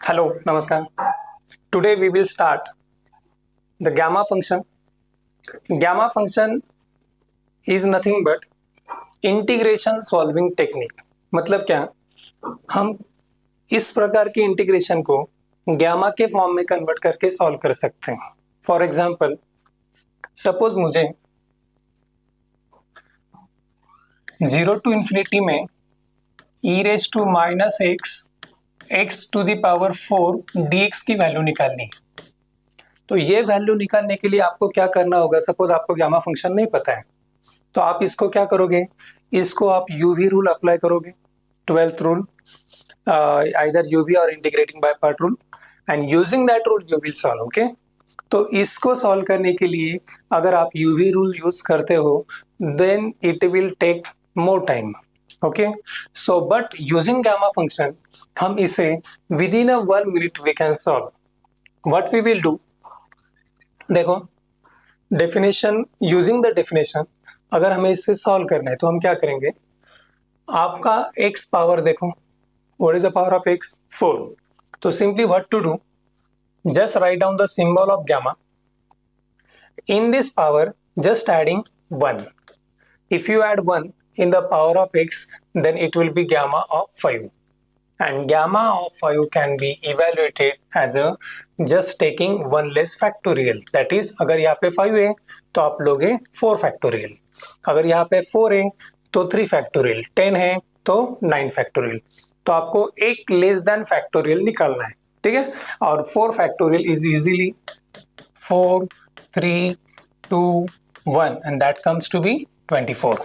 Hello, Namaskar. Today we will start the gamma function. Gamma function is nothing but integration solving technique. मतलब क्या, हम इस प्रकार की इंटीग्रेशन को गैमा के फॉर्म में कन्वर्ट करके सॉल्व कर सकते हैं. फॉर एग्जांपल, सपोज मुझे 0 टू इंफिनिटी में e raise to minus x to the power 4 dx की वैल्यू निकालनी है. तो ये वैल्यू निकालने के लिए आपको क्या करना होगा? सपोज आपको गामा फंक्शन नहीं पता है, तो आप इसको क्या करोगे? इसको आप यूवी रूल अप्लाई करोगे, 12th रूल, आइदर यूवी और integrating by part rule, and using that rule you will solve. Okay, तो इसको सॉल्व करने के लिए अगर आप यूवी रूल यूज करते हो then it will take more time. Okay, so but using gamma function हम इसे within 1 minute we can solve. What we will do, देखो डेफिनेशन, यूजिंग द डेफिनेशन अगर हमें इससे सॉल्व करना है तो हम क्या करेंगे? आपका x पावर देखो, what is the power of x? 4. तो simply what to do, just write down the symbol of gamma. In this power, just adding 1. If you add 1 in the power of x, then it will be gamma of 5. And gamma of 5 can be evaluated as a just taking 1 less factorial. That is, अगर यहाँ पे 5 है तो आप लोगे 4 factorial. अगर यहाँ पे 4 है तो 3 factorial. 10 है तो 9 factorial. तो आपको एक लेस देन फैक्टोरियल निकालना है, ठीक है? और 4 factorial is easily 4, 3, 2, 1 and that comes to be 24.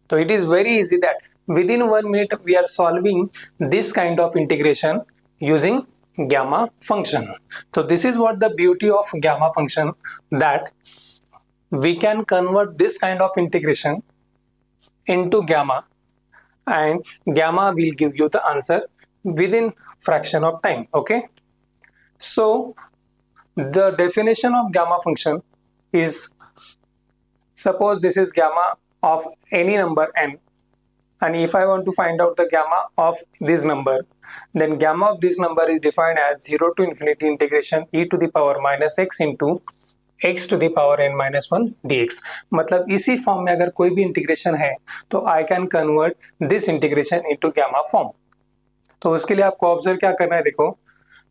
So it is very easy that within 1 minute we are solving this kind of integration using gamma function. So this is what the beauty of gamma function, that we can convert this kind of integration into gamma and gamma will give you the answer within fraction of time. Okay, so the definition of gamma function is, suppose this is gamma of any number n, and if I want to find out the gamma of this number, then gamma of this number is defined as 0 to infinity integration e to the power minus x into x to the power n minus 1 dx. मतलब इसी form में अगर कोई भी integration है तो I can convert this integration into gamma form. तो उसके लिए आपको ऑब्जर्व क्या करना है?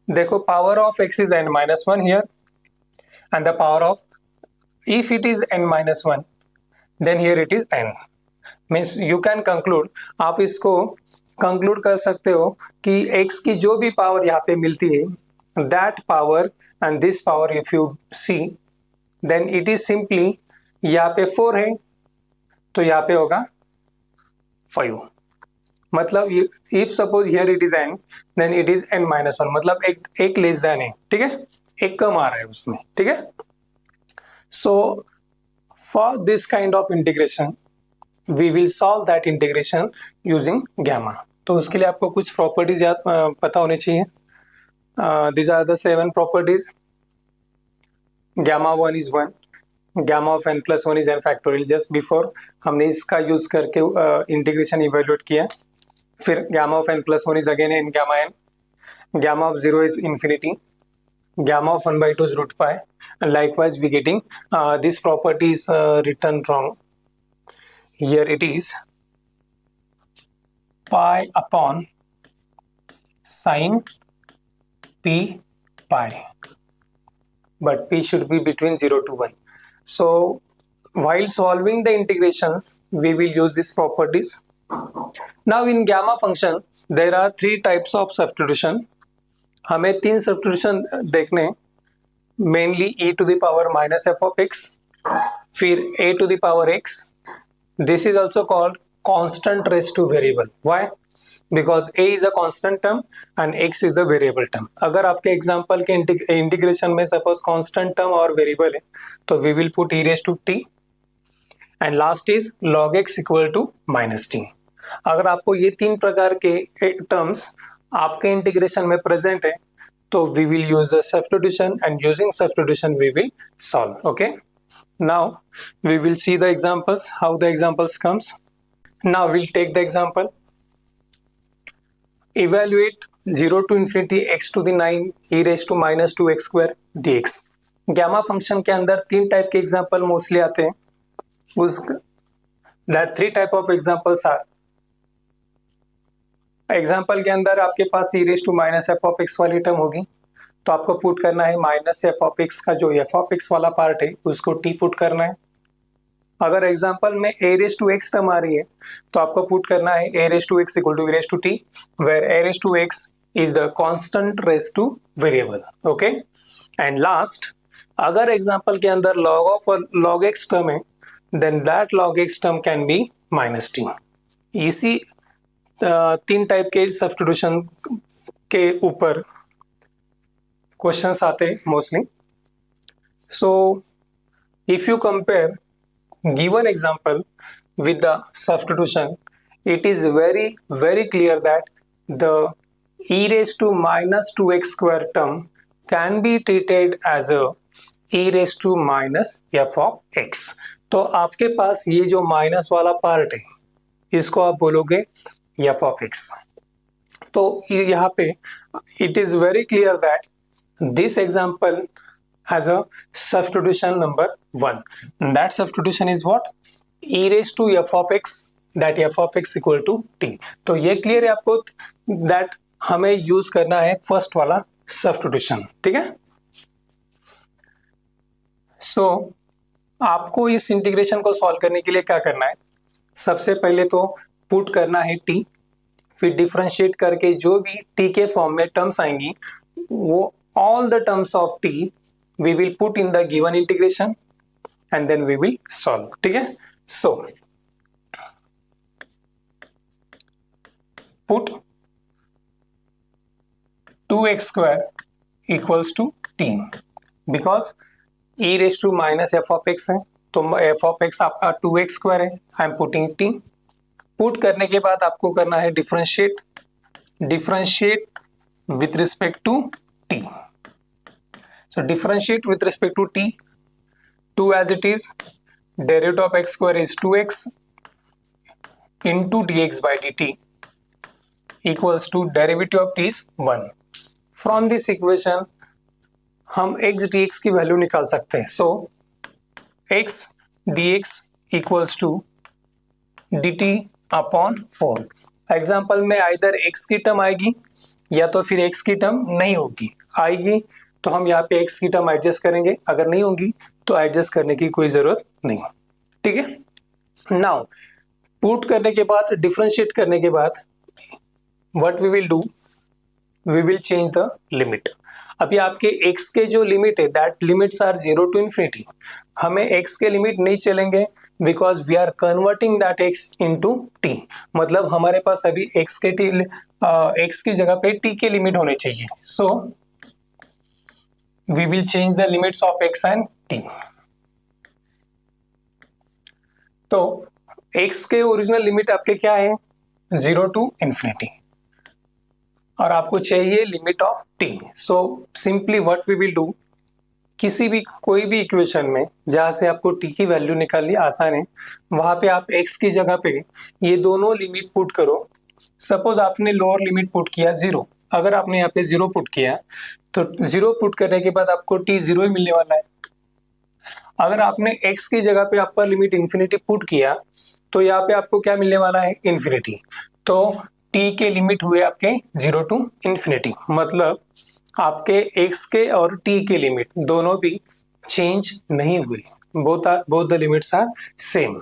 देखो power of x is n minus 1 here and the power of, if it is n minus 1 then here it is n. Means you can conclude, आप इसको कंक्लूड कर सकते हो कि x की जो भी पावर यहाँ पे मिलती है, that power and this power if you see, then it is simply, यहाँ पे 4 है तो यहाँ पे होगा 5. मतलब if suppose here it is n, then it is n minus 1. मतलब एक लेस देन है, ठीक है? एक कम आ रहा है उसमें, ठीक है? So for this kind of integration we will solve that integration using gamma. तो उसके लिए आपको कुछ प्रॉपर्टीज पता होनी चाहिए. These are the 7 properties. Gamma 1 is 1. Gamma of n plus 1 is n factorial. Just before हमने इसका यूज करके इंटीग्रेशन इवेल्युएट किया. फिर gamma of n plus 1 is again n gamma n. Gamma of 0 is infinity. Gamma of 1 by 2 is root pi. And likewise we getting this property is written wrong. Here it is pi upon sine p pi, but p should be between 0 to 1. So while solving the integrations we will use these properties. Now in gamma function there are 3 types of substitution. हमें 3 substitution देखने, mainly e to the power minus f of x, फिर a to the power x. This is also called constant raised to variable. Why? Because a is a constant term and x is the variable term. अगर आपके example के integration में suppose constant term और variable है तो we will put e raise to t and last is log x equal to minus t. अगर आपको ये 3 प्रकार के टर्म्स आपके इंटीग्रेशन में प्रेजेंट है तो we will use the substitution and using substitution we will solve. Okay, now we will see the examples, how the examples comes. Now we'll take the example. Evaluate 0 to infinity x to the 9 e raise to minus 2x square dx। Gamma function के अंदर 3 type के example mostly आते हैं। उस that 3 type of examples are, example के अंदर आपके पास e raise to minus f of x वाली टर्म होगी, तो आपको पुट करना है माइनस एफ ऑफ एक्स का जो एफ ऑफ एक्स वाला पार्ट है उसको t पुट करना है। अगर एग्जांपल में a raise to x term आ रही है तो आपको पुट करना है a raise to x equal to v raise to t, where a raise to x is the constant raise to variable. Okay, and last, अगर example के अंदर log of log x term है then that log x term can be minus t। इसी 3 type के substitution के ऊपर questions आते हैं mostly. So if you compare given example with the substitution, it is very clear that the e raised to minus 2x square term can be treated as a e raised to minus f of x। तो आपके पास ये जो minus वाला part है इसको आप बोलोगे f of x। तो यहाँ पे it is very clear that this example has a substitution number 1. That substitution is what? e raised to f of x, that f of x equal to t। तो ये clear है आपको that हमें use करना है first वाला substitution, ठीक है। सो आपको इस इंटीग्रेशन को सॉल्व करने के लिए क्या करना है, सबसे पहले तो पुट करना है t, फिर डिफरेंशिएट करके जो भी t के फॉर्म में टर्म्स आएंगी वो all the terms of t we will put in the given integration and then we will solve, ठीक है। So put 2x square equals to t because e raised to minus f of x है तो f of x आपका 2x square है, I am putting t। Put करने के बाद आपको करना है differentiate with respect to t। So differentiate with respect to t, 2 as it is, derivative of x square is 2x into dx by dt equals to derivative of t is 1। From this equation हम x dx की value निकाल सकते हैं। So x dx equals to dt upon 4। Example में either x की term आएगी या तो फिर x की टर्म नहीं होगी, आएगी तो हम यहाँ पे x की टर्म एडजस्ट करेंगे, अगर नहीं होगी तो एडजस्ट करने की कोई जरूरत नहीं, ठीक है। नाउ पुट करने के बाद, डिफरेंशिएट करने के बाद what we will do, we will change the limit. अभी आपके x के जो लिमिट है that limits are 0 to infinity, हमें x के लिमिट नहीं चलेंगे because we are converting that x into t। मतलब हमारे पास अभी x की जगह पे t के लिमिट होने चाहिए। सो we will change the limits of x and t। तो x के ओरिजिनल लिमिट आपके क्या है 0 टू इन्फिनिटी और आपको चाहिए limit of t। So simply what we will do, कोई भी इक्वेशन में जहां से आपको t की वैल्यू निकालनी आसान है वहां पे आप x की जगह पे ये दोनों लिमिट पुट करो। सपोज आपने लोअर लिमिट पुट किया 0, अगर आपने यहाँ पे 0 पुट किया तो 0 पुट करने के बाद आपको t 0 ही मिलने वाला है। अगर आपने x की जगह पे अपर लिमिट इन्फिनिटी पुट किया तो यहाँ पे आपको क्या मिलने वाला है इन्फिनिटी। तो t के लिमिट हुए आपके 0 टू इन्फिनिटी, मतलब आपके x के और t के लिमिट दोनों भी चेंज नहीं हुए, both the limits are same.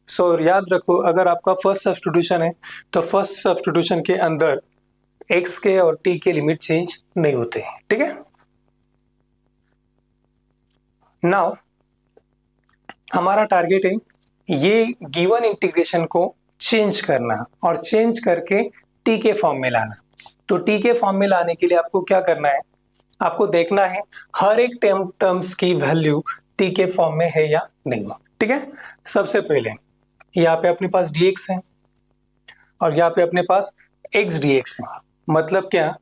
So याद रखो, अगर आपका फर्स्ट सब्स्टिट्यूशन है तो फर्स्ट सब्स्टिट्यूशन के अंदर x के और t के लिमिट चेंज नहीं होते, ठीक है। नाउ हमारा टारगेट है ये गिवन इंटीग्रेशन को चेंज करना और चेंज करके t के फॉर्म में लाना। तो t के फॉर्म में लाने के लिए आपको क्या करना है, आपको देखना है हर एक टर्म्स की वैल्यू t के फॉर्म में है या नहीं, ठीक है। सबसे पहले यहाँ पे अपने पास dx है और यहाँ पे अपने पास x dx है, मतलब क्या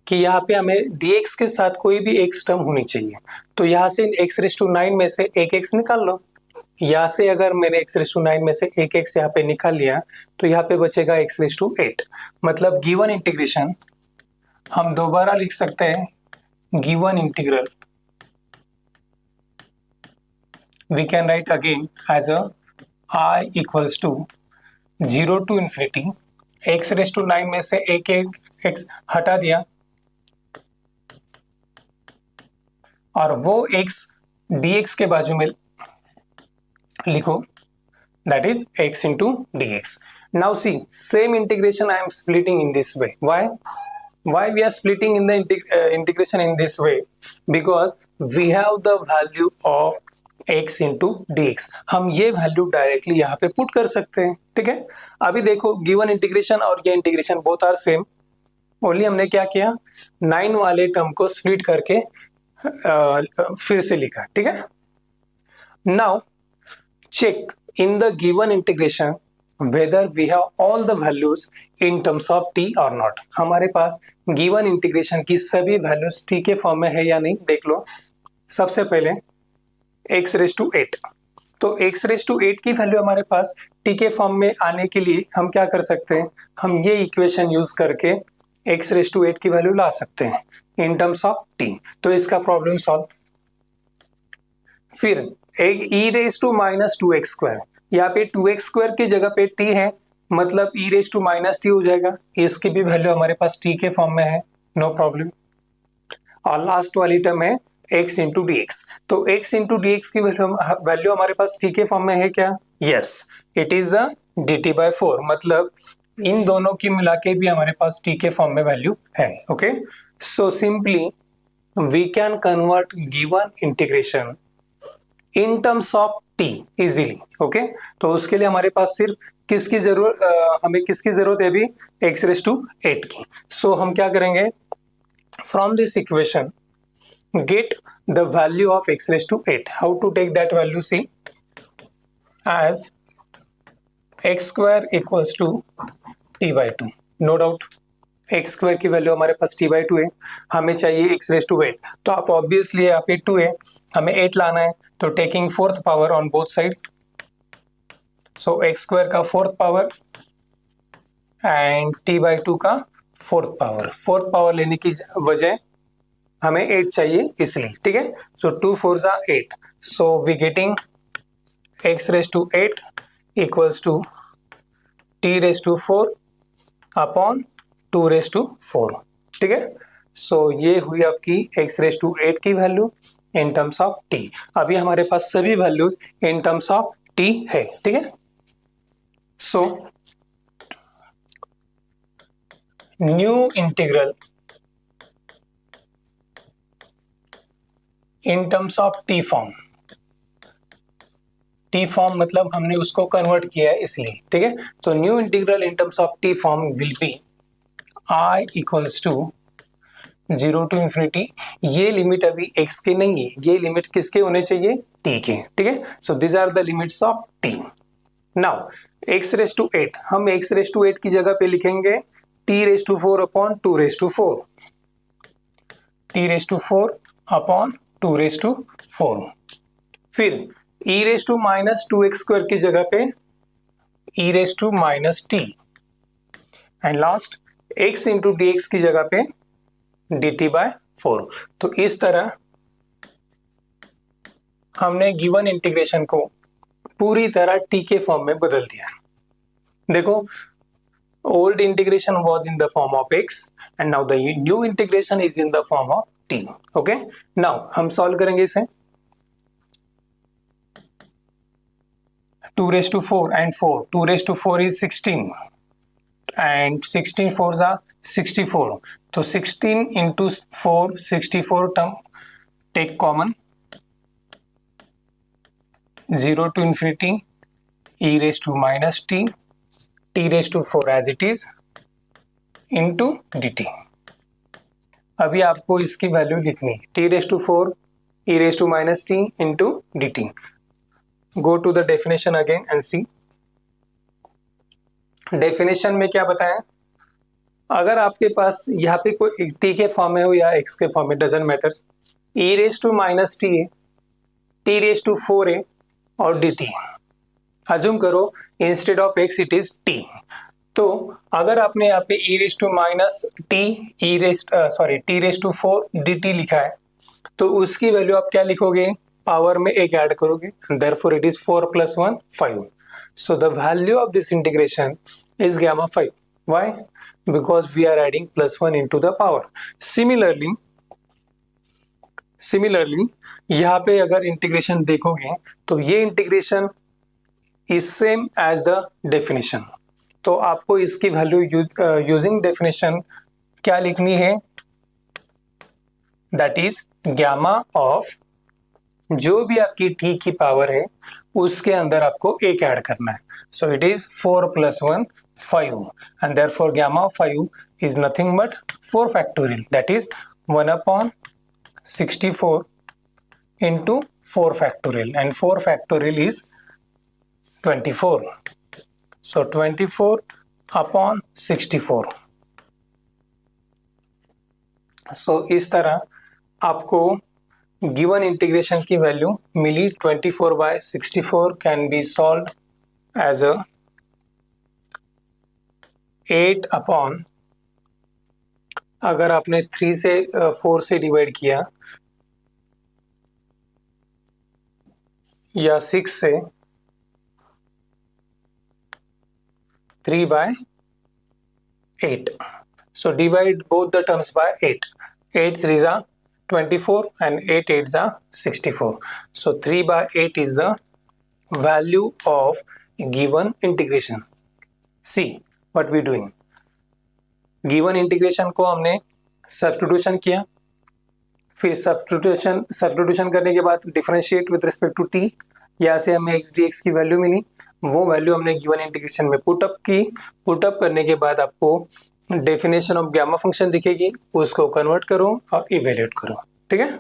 कि यहाँ पे हमें dx के साथ कोई भी x टर्म होनी चाहिए। तो यहाँ से x रेज़ टू 9 में से एक x निकाल लो, यहाँ से अगर मैंने x�9 में से एक x यहाँ पे निकाल लिया तो यहाँ पे बचेगा x�8। मतलब गिवन इंटीग्रेशन हम दोबारा लिख सकते हैं, given integral we can write again as a I equals to 0 to infinity x�9 में से एक x हटा दिया और वो x dx के बाजू में लिखो, that is x into dx. Now see, same integration I am splitting in this way. Why we are splitting in the integration in this way? Because we have the value of x into dx. हम ये value directly यहाँ पे put कर सकते हैं, ठीक है। अभी देखो गिवन इंटीग्रेशन और ये integration both are same, only हमने क्या किया 9 वाले टर्म को स्प्लिट करके फिर से लिखा, ठीक है। Now check in the given integration whether we have all the values in terms of t or not. हमारे पास given integration की सभी values t के फॉर्म में है या नहीं देख लो। सबसे पहले x�8, तो x�8 की वैल्यू हमारे पास t के फॉर्म में आने के लिए हम क्या कर सकते हैं, हम ये इक्वेशन यूज करके x�8 की वैल्यू ला सकते हैं इन टर्म्स ऑफ t। तो इसका प्रॉब्लम सॉल्व। फिर e⁻²x², यहाँ पे 2x² की जगह पे t है, मतलब e⁻t हो जाएगा। इसकी भी वैल्यू हमारे पास t के फॉर्म में है, नो प्रॉब्लम। और लास्ट वाली टर्म है x into dx, तो x into dx की वैल्यू हमारे पास t के फॉर्म में है क्या? Yes, it is a dt/4, मतलब इन दोनों की मिला के भी हमारे पास t के फॉर्म में वैल्यू है। Okay, so simply we can convert given integration in terms of t easily. Okay, तो उसके लिए हमारे पास सिर्फ किसकी जरूरत, हमें किसकी जरूरत है अभी, x⁸ की। सो हम क्या करेंगे, from this equation get the value of x⁸। How to take that value, see as x² equals to t/2। No doubt x² की वैल्यू हमारे पास t/2 है, हमें चाहिए x⁸। तो आप ऑब्वियसली यहाँ पे 2 है, हमें 8 लाना है, तो taking 4th power on both side, so x² का 4th पावर एंड t/2 का 4th पावर। 4th पावर लेने की वजह हमें 8 चाहिए इसलिए, ठीक है। So 2 4 8, so we getting x⁸ equals to t⁴ upon 2⁴, ठीक है। सो ये हुई आपकी x⁸ की value in terms of t। अभी हमारे पास सभी values in terms of t है, ठीक है। So new integral in terms of t form, t form मतलब हमने उसको कन्वर्ट किया है इसलिए, ठीक है। तो new integral in terms of t form will be I equals to 0 to infinity. ये लिमिट अभी x के नहीं है, ये लिमिट किसके होने चाहिए, t के, ठीक है। So this are the limits of t। Now x⁸, हम x⁸ की जगह पे लिखेंगे t⁴ अपॉन 2⁴, t⁴ अपॉन 2⁴। फिर e⁻²x² की जगह पे e⁻t and last x into dx की जगह पे dt/4। तो इस तरह हमने गिवन इंटीग्रेशन को पूरी तरह t के फॉर्म में बदल दिया। देखो, old integration was in the form of x and now the new integration is in the form of t। Okay, now हम सॉल्व करेंगे इसे। 2⁴ and 4, 2⁴ is 16 and 16 4s are 64, तो 16 into 4 64 term take common, 0 to infinity e⁻t t⁴ as it is into dt। अभी आपको इसकी value लिखनी t⁴ e⁻t into dt। Go to the definition again and see. Definition में क्या बताया, अगर आपके पास यहाँ पे कोई t के फॉर्म में हो या x के फॉर्म में, डजंट मैटर, e⁻t है, t⁴ है, और dt। अज्यूम करो instead of x it is t। तो अगर आपने यहाँ पे e raise to minus t t raise to 4 dt लिखा है, तो उसकी वैल्यू आप क्या लिखोगे, पावर में एक ऐड करोगे, therefore it is 4 + 1 5। So the value of this integration is gamma 5। Why? Because we are adding +1 into the power. Similarly यहाँ पे अगर इंटीग्रेशन देखोगे तो ये integration is same as the definition. तो आपको इसकी वैल्यू यूजिंग डेफिनेशन क्या लिखनी है, दैट इज gamma ऑफ जो भी आपकी t की पावर है उसके अंदर आपको एक ऐड करना है। So it is 4 + 1 5 and therefore gamma 5 is nothing but 4 factorial, that is 1/64 into 4 factorial, and 4 factorial is 24. So 24/64। so इस तरह आपको गिवन इंटीग्रेशन की वैल्यू मिली। 24/64 can be solve as a 8 अगर आपने 3 से 4 से डिवाइड किया या 6 से 3/8। So divide both the terms by 8. 8 3s are 24 and 8 8s are 64. So 3/8 is the value of given integration. See what we doing. Given integration को हमने सब्स्टिट्यूशन किया, फिर सब्स्टिट्यूशन करने के बाद differentiate with respect to t, यहाँ से हमें x dx की वैल्यू मिली, वो वैल्यू हमने गिवन इंटीग्रेशन में पुटअप की। पुटअप करने के बाद आपको डेफिनेशन ऑफ गामा फंक्शन दिखेगी, उसको कन्वर्ट करो और इवेल्यूएट करो। ठीक है।